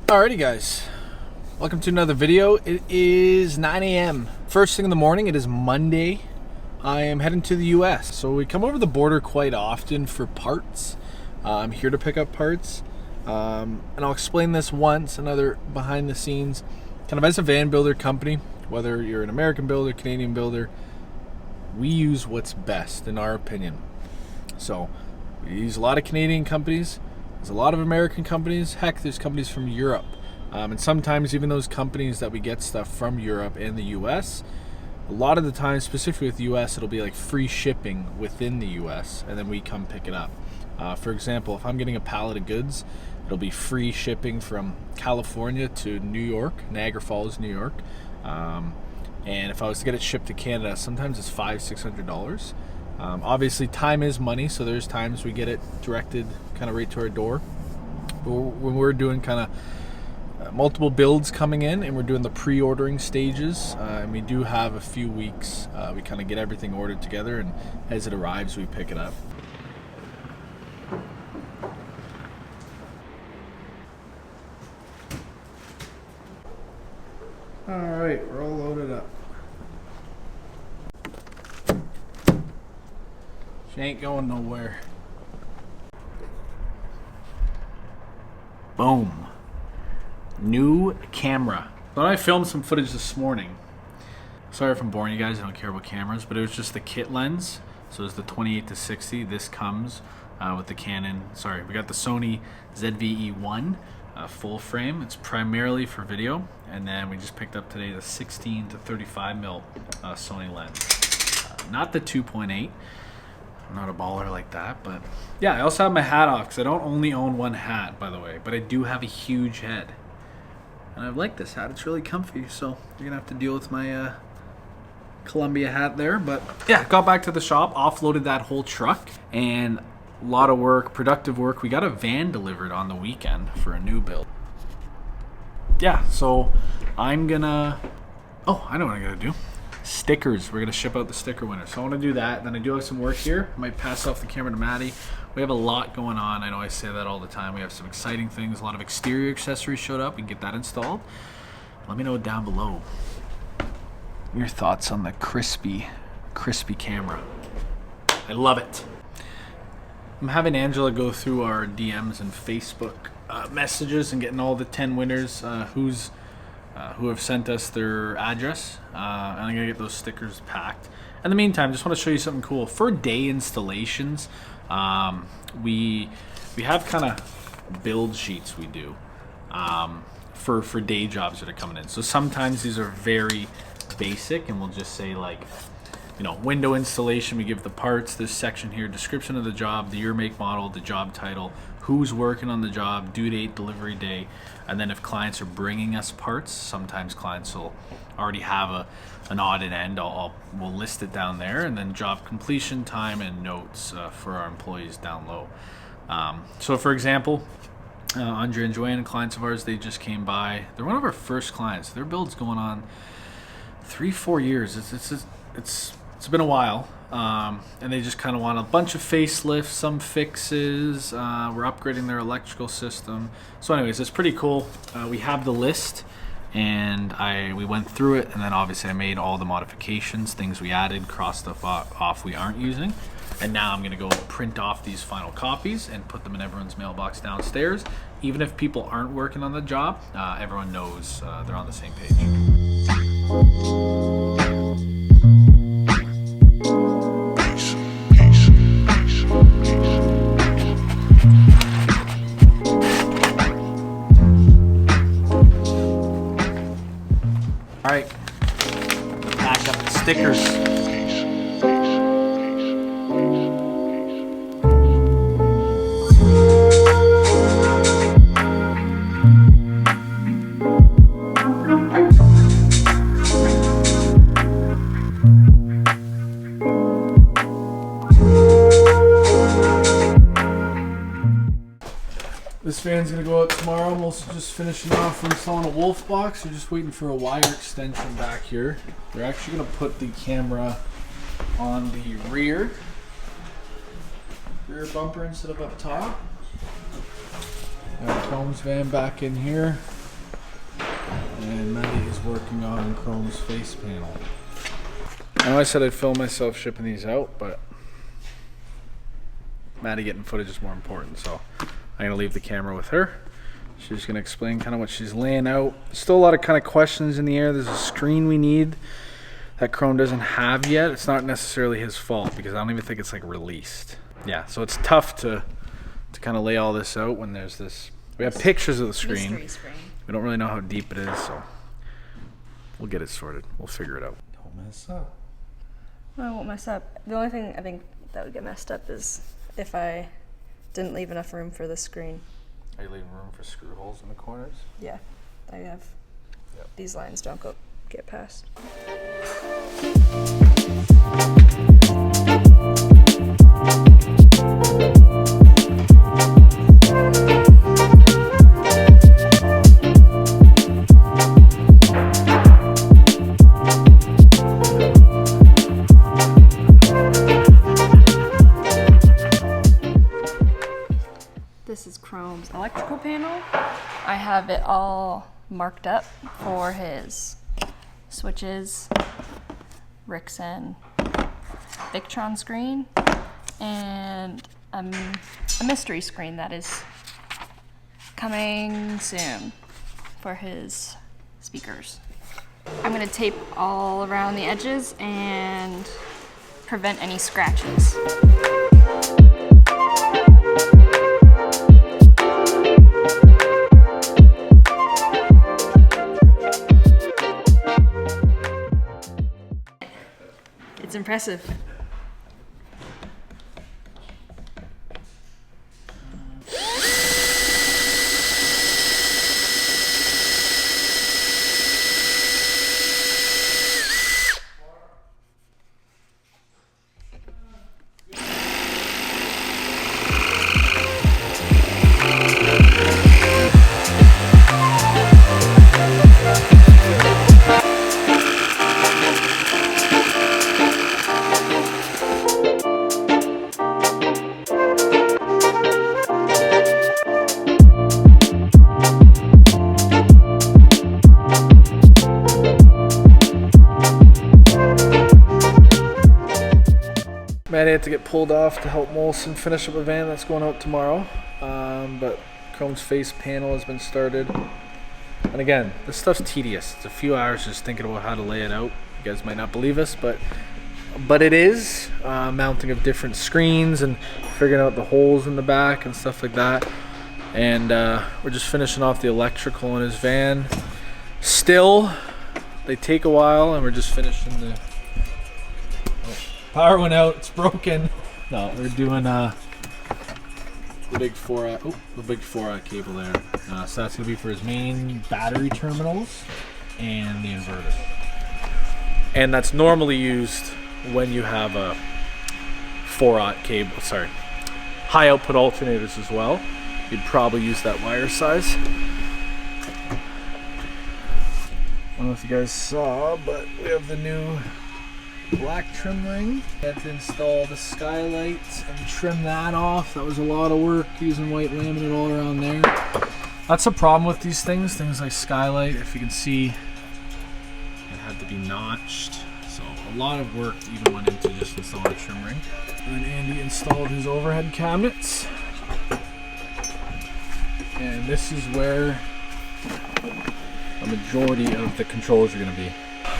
Alrighty guys, welcome to another video. It is 9 a.m. First thing in the morning. It is Monday. I am heading to the US. So we come over the border quite often for parts. I'm here to pick up parts. And I'll explain this once, another behind the scenes. Kind of as a van builder company, whether you're an American builder, Canadian builder, we use what's best in our opinion. So we use a lot of Canadian companies. There's a lot of American companies. Heck, there's companies from Europe. And sometimes even those companies that we get stuff from Europe and the US, a lot of the time, specifically with the US, it'll be like free shipping within the US and then we come pick it up. For example, if I'm getting a pallet of goods, it'll be free shipping from California to New York, Niagara Falls, New York. And if I was to get it shipped to Canada, sometimes it's $500-600. Obviously time is money, so there's times we get it directed kind of right to our door. But when we're doing kind of multiple builds coming in and we're doing the pre-ordering stages, and we do have a few weeks, we kind of get everything ordered together, and as it arrives we pick it up. Alright, we're all loaded up. She ain't going nowhere. Boom. New camera. Thought I filmed some footage this morning. Sorry if I'm boring you guys, I don't care about cameras, but it was just the kit lens. So it's the 28-60. This comes with the Canon. Sorry, we got the Sony ZV-E1 full frame. It's primarily for video. And then we just picked up today the 16-35mm Sony lens. Not the 2.8. I'm not a baller like that, but yeah, I also have my hat off because I don't only own one hat, by the way, but I do have a huge head. And I like this hat. It's really comfy, so you're gonna have to deal with my Columbia hat there. But yeah, got back to the shop, offloaded that whole truck, and a lot of work, productive work. We got a van delivered on the weekend for a new build. Yeah, so I'm gonna, I know what I'm gonna do. Stickers. We're gonna ship out the sticker winner, so I want to do that. Then I do have some work here. I might pass off the camera to Maddi. We have a lot going on. I know I say that all the time. We have some exciting things. A lot of exterior accessories showed up. We can get that installed. Let me know down below your thoughts on the crispy camera. I love it. I'm having Angela go through our DMs and Facebook messages and getting all the 10 winners who have sent us their address, and I'm gonna get those stickers packed. In the meantime, just want to show you something cool for day installations. We have kind of build sheets we do for day jobs that are coming in. So sometimes these are very basic, and we'll just say like, window installation. We give the parts, this section here, description of the job, the year, make, model, the job title, who's working on the job, due date, delivery day, and then if clients are bringing us parts, sometimes clients will already have an odd and end. We'll list it down there, and then job completion time and notes for our employees down low. So for example, Andre and Joanne, clients of ours, they just came by. They're one of our first clients. Their build's going on 3-4 years. It's been a while, and they just kind of want a bunch of facelifts, some fixes. We're upgrading their electrical system. So anyways, it's pretty cool. We have the list, and we went through it, and then obviously I made all the modifications, things we added, crossed stuff off we aren't using. And now I'm gonna go print off these final copies and put them in everyone's mailbox downstairs. Even if people aren't working on the job, everyone knows they're on the same page. All right, pack up the stickers. This fan's gonna go out tomorrow. I'm also just finishing off installing a wolf box. We're just waiting for a wire extension back here. We're actually gonna put the camera on the rear bumper instead of up top. Got Tom's van back in here. And Maddi is working on Chrome's face panel. I know I said I'd film myself shipping these out, but Maddi getting footage is more important, so I'm gonna leave the camera with her. She's gonna explain kind of what she's laying out. There's still a lot of kind of questions in the air. There's a screen we need that Chrome doesn't have yet. It's not necessarily his fault because I don't even think it's like released. Yeah, so it's tough to kind of lay all this out when there's this. We have pictures of the screen. Mystery screen. We don't really know how deep it is, so we'll get it sorted. We'll figure it out. Don't mess up. I won't mess up. The only thing I think that would get messed up is if I didn't leave enough room for the screen. Are you leaving room for screw holes in the corners? Yeah, I have. Yep. These lines don't get past. This is Chrome's electrical panel. I have it all marked up for his switches, Rixen, Victron screen, and a mystery screen that is coming soon for his speakers. I'm gonna tape all around the edges and prevent any scratches. It's impressive. Maddi had to get pulled off to help Molson finish up a van that's going out tomorrow. But Chrome's face panel has been started. And again, this stuff's tedious. It's a few hours just thinking about how to lay it out. You guys might not believe us, but it is. Mounting of different screens and figuring out the holes in the back and stuff like that. And we're just finishing off the electrical in his van. Still, they take a while, and we're just finishing the... Power went out. It's broken. No, we're doing the big 4-aught cable there. So that's gonna be for his main battery terminals and the inverter. And that's normally used when you have a 4-aught cable. Sorry, high output alternators as well. You'd probably use that wire size. I don't know if you guys saw, but we have the new black trim ring. Had to install the skylights and trim that off. That was a lot of work using white laminate all around there. That's a problem with these things like skylight. If you can see, it had to be notched. So a lot of work even went into just installing a trim ring. And then Andy installed his overhead cabinets. And this is where a majority of the controls are going to be.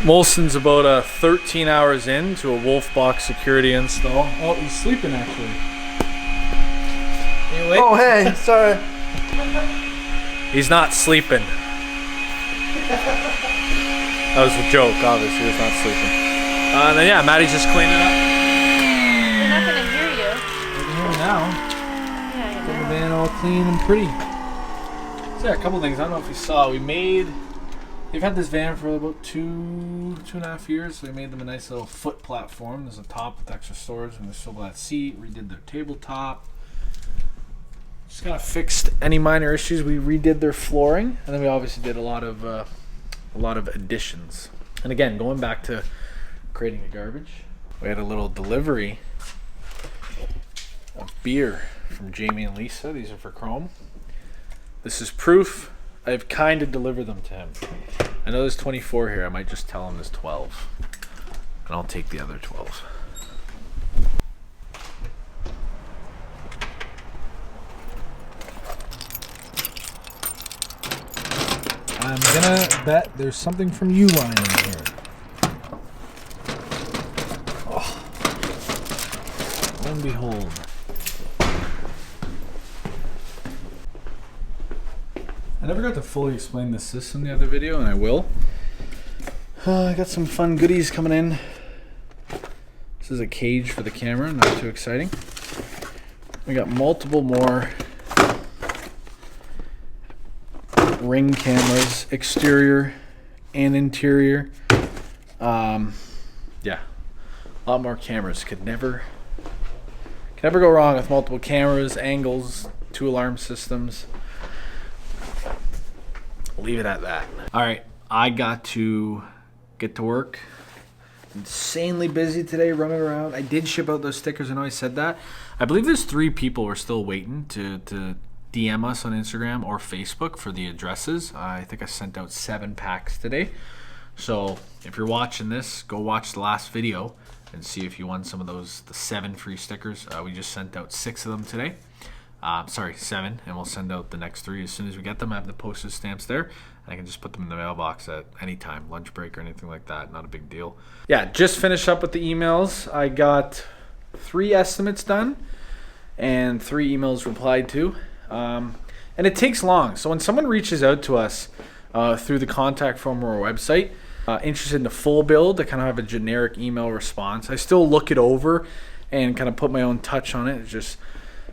Molson's about 13 hours in to a Wolf Box security install. Oh, he's sleeping actually. Are you awake? Oh, hey, sorry. He's not sleeping. That was a joke, obviously. He was not sleeping. And then, yeah, Maddie's just cleaning up. They're not gonna hear you. You can hear me now. Yeah, you Get the know. van all clean and pretty. So, yeah, a couple things. I don't know if you saw. They've had this van for about two and a half years. So we made them a nice little foot platform. There's a top with extra storage and there's still that seat. Redid their tabletop. Just kind of fixed any minor issues. We redid their flooring, and then we obviously did a lot of additions. And again, going back to creating the garbage, we had a little delivery of beer from Jamie and Lisa. These are for Chrome. This is proof I've kind of delivered them to him. I know there's 24 here. I might just tell him there's 12. And I'll take the other 12. I'm gonna bet there's something from Uline in here. Oh. Lo and behold. I never got to fully explain the system in the other video, and I will. I got some fun goodies coming in. This is a cage for the camera, not too exciting. We got multiple more Ring cameras, exterior and interior. Yeah, a lot more cameras. Could never go wrong with multiple cameras, angles, 2 alarm systems. Leave it at that. All right, I got to get to work. Insanely busy today, running around. I did ship out those stickers. I know I said that. I believe there's 3 people we're still waiting to DM us on Instagram or Facebook for the addresses. I think I sent out 7 packs today. So if you're watching this, go watch the last video and see if you won some of those, the 7 free stickers. We just sent out 6 of them today. Sorry, 7, and we'll send out the next 3 as soon as we get them. I have the postage stamps there, and I can just put them in the mailbox at any time, lunch break or anything like that. Not a big deal. Yeah, just finished up with the emails. I got 3 estimates done and 3 emails replied to. And it takes long. So when someone reaches out to us through the contact form or our website, interested in the full build, I kind of have a generic email response. I still look it over and kind of put my own touch on it. It's just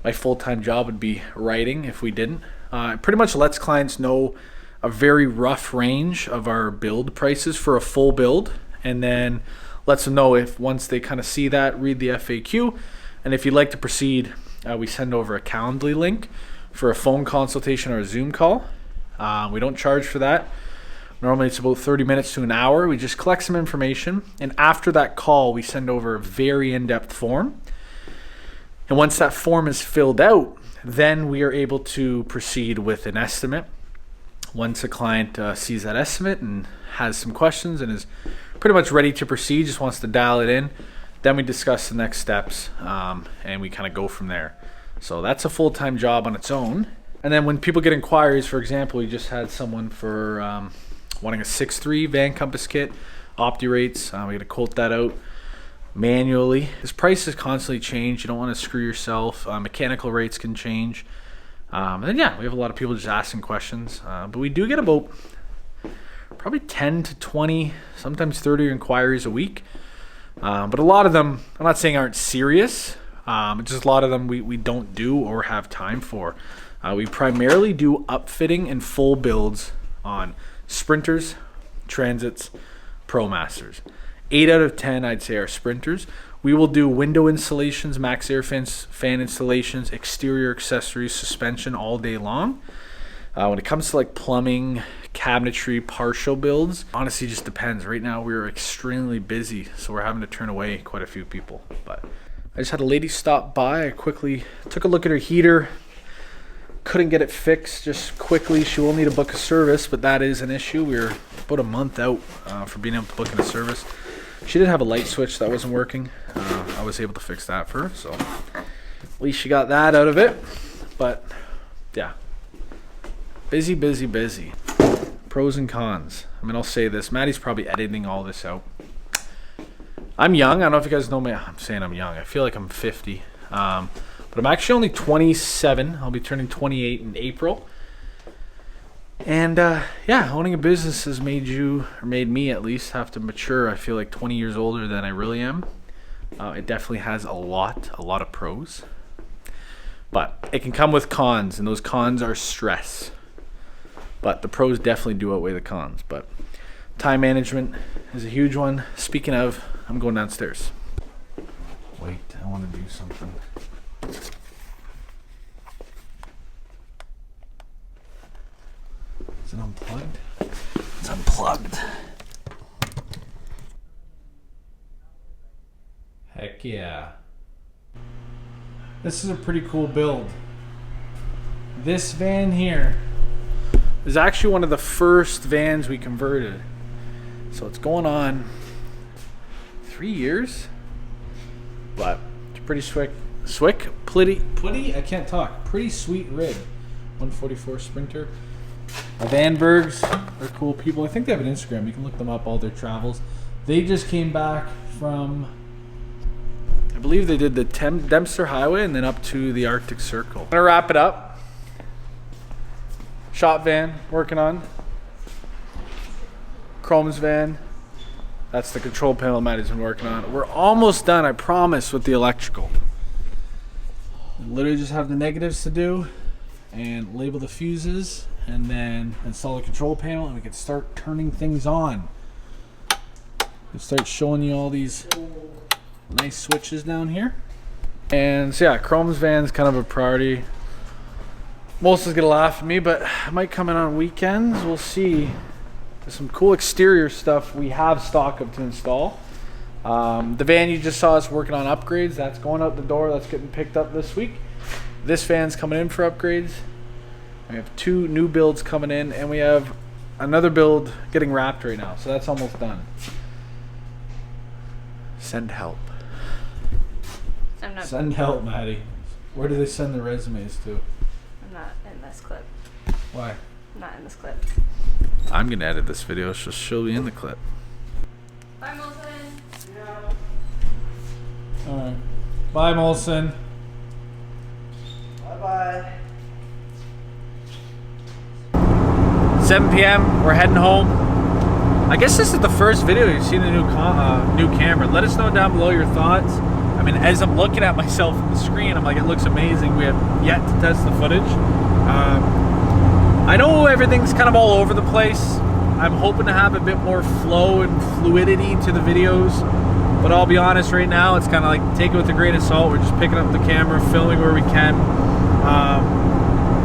my full-time job would be writing if we didn't. It pretty much lets clients know a very rough range of our build prices for a full build, and then lets them know if once they kind of see that, read the FAQ, and if you'd like to proceed, we send over a Calendly link for a phone consultation or a Zoom call. We don't charge for that. Normally it's about 30 minutes to an hour. We just collect some information, and after that call, we send over a very in-depth form. And once that form is filled out, then we are able to proceed with an estimate. Once a client sees that estimate and has some questions and is pretty much ready to proceed, just wants to dial it in, then we discuss the next steps, and we kind of go from there. So that's a full-time job on its own. And then when people get inquiries, for example, we just had someone for wanting a 6.3 van compass kit, Opti rates. We got to quote that out manually. This price is constantly change. You don't want to screw yourself. Mechanical rates can change. And then yeah, we have a lot of people just asking questions. But we do get about probably 10 to 20, sometimes 30 inquiries a week. But a lot of them, I'm not saying aren't serious. Just a lot of them we don't do or have time for. We primarily do upfitting and full builds on Sprinters, Transits, ProMasters. 8 out of 10 I'd say are Sprinters. We will do window installations, max air fan installations, exterior accessories, suspension all day long. When it comes to like plumbing, cabinetry, partial builds, honestly just depends. Right now we're extremely busy, so we're having to turn away quite a few people. But I just had a lady stop by. I quickly took a look at her heater. Couldn't get it fixed just quickly. She will need to book a service, but that is an issue. We're about a month out for being able to book in a service. She did have a light switch that wasn't working. I was able to fix that for her, so at least she got that out of it. But yeah, busy, busy, busy. Pros and cons. I mean, I'll say this. Maddie's probably editing all this out. I'm young. I don't know if you guys know me. I'm saying I'm young. I feel like I'm 50. But I'm actually only 27. I'll be turning 28 in April. And yeah, owning a business has made you, or made me at least, have to mature. I feel like 20 years older than I really am. It definitely has a lot of pros. But it can come with cons, and those cons are stress. But the pros definitely do outweigh the cons. But time management is a huge one. Speaking of, I'm going downstairs. Wait, I want to do something. Is it unplugged? It's unplugged. Heck yeah. This is a pretty cool build. This van here is actually one of the first vans we converted. So it's going on 3 years, but it's pretty pretty, I can't talk, pretty sweet rig. 144 Sprinter. Vanbergs are cool people. I think they have an Instagram. You can look them up, all their travels. They just came back from, I believe they did the Dempster Highway and then up to the Arctic Circle. I'm gonna wrap it up. Shop van, working on. Chrome's van. That's the control panel Maddie's been working on. We're almost done, I promise, with the electrical. Literally just have the negatives to do and label the fuses and then install the control panel and we can start turning things on. We'll start showing you all these nice switches down here. And so yeah, Chrome's van's kind of a priority. Most is gonna laugh at me, but I might come in on weekends. We'll see. There's some cool exterior stuff we have stock of to install. The van you just saw us working on upgrades, that's going out the door. That's getting picked up this week. This van's coming in for upgrades. We have 2 new builds coming in, and we have another build getting wrapped right now. So that's almost done. Send help. Send help, Maddie. Where do they send the resumes to? I'm not in this clip. Why? I'm not in this clip. I'm gonna edit this video, so she'll be in the clip. Bye, Molson. Alright. Bye, Molson. Bye-bye. 7 p.m. We're heading home. I guess this is the first video you've seen the new camera. Let us know down below your thoughts. I mean, as I'm looking at myself on the screen, I'm like, it looks amazing. We have yet to test the footage. I know everything's kind of all over the place. I'm hoping to have a bit more flow and fluidity to the videos. But I'll be honest, right now, it's kind of like take it with a grain of salt. We're just picking up the camera, filming where we can.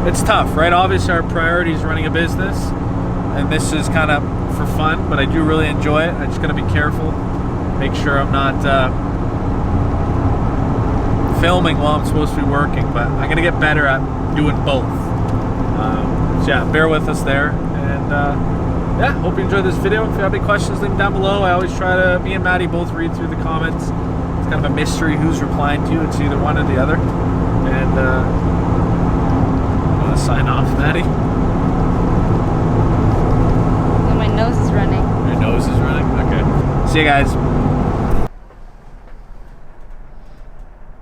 It's tough, right? Obviously, our priority is running a business. And this is kind of for fun, but I do really enjoy it. I just got to be careful. Make sure I'm not filming while I'm supposed to be working. But I'm going to get better at doing both. So yeah, bear with us there. And yeah, hope you enjoyed this video. If you have any questions, leave them down below. I always try to, me and Maddie both read through the comments. It's kind of a mystery who's replying to you. It's either one or the other. And I'm going to sign off, Maddie. My nose is running. Your nose is running? Okay. See you guys.